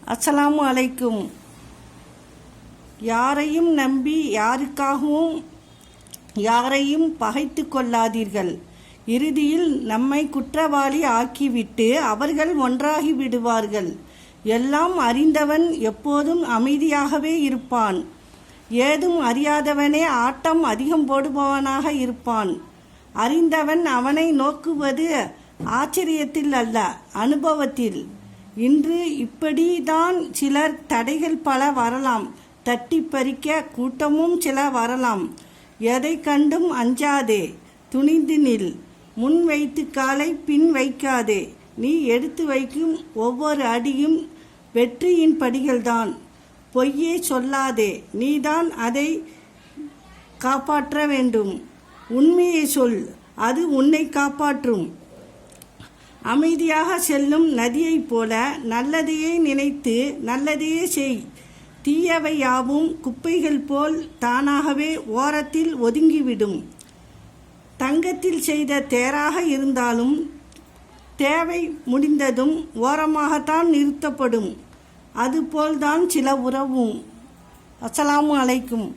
அஸ்ஸலாமு அலைக்கும். யாரையும் நம்பி யாருக்காகவும் யாரையும் பகைத்து கொள்ளாதீர்கள். இறுதியில் நம்மை குற்றவாளி ஆக்கிவிட்டு அவர்கள் ஒன்றாகி விடுவார்கள். எல்லாம் அறிந்தவன் எப்போதும் அமைதியாகவே இருப்பான். ஏதும் அறியாதவனே ஆட்டம் அதிகம் போடுபவனாக இருப்பான். அறிந்தவன் அவனை நோக்குவது ஆச்சரியத்தில் அல்ல, அனுபவத்தில். இன்று இப்படிதான் சிலர் தடைகள் பல வரலாம், தட்டி பறிக்க கூட்டமும் சில வரலாம். எதை கண்டும் அஞ்சாதே, துணிந்து நில். முன் வைத்து காலை பின் வைக்காதே. நீ எடுத்து வைக்கும் ஒவ்வொரு அடியும் வெற்றியின் படிகள்தான். பொய்யே சொல்லாதே, நீதான் அதை காப்பாற்ற வேண்டும். உண்மையை சொல், அது உன்னை காப்பாற்றும். அமைதியாக செல்லும் நதியைப் போல நல்லதையே நினைத்து நல்லதையே செய். தீயவை யாவும் குப்பைகள் போல் தானாகவே ஓரத்தில் ஒதுங்கிவிடும். தங்கத்தில் செய்த தேராக இருந்தாலும் தேவை முடிந்ததும் ஓரமாகத்தான் நிறுத்தப்படும். அதுபோல்தான் சில உறவும். அஸ்ஸலாமு அலைக்கும்.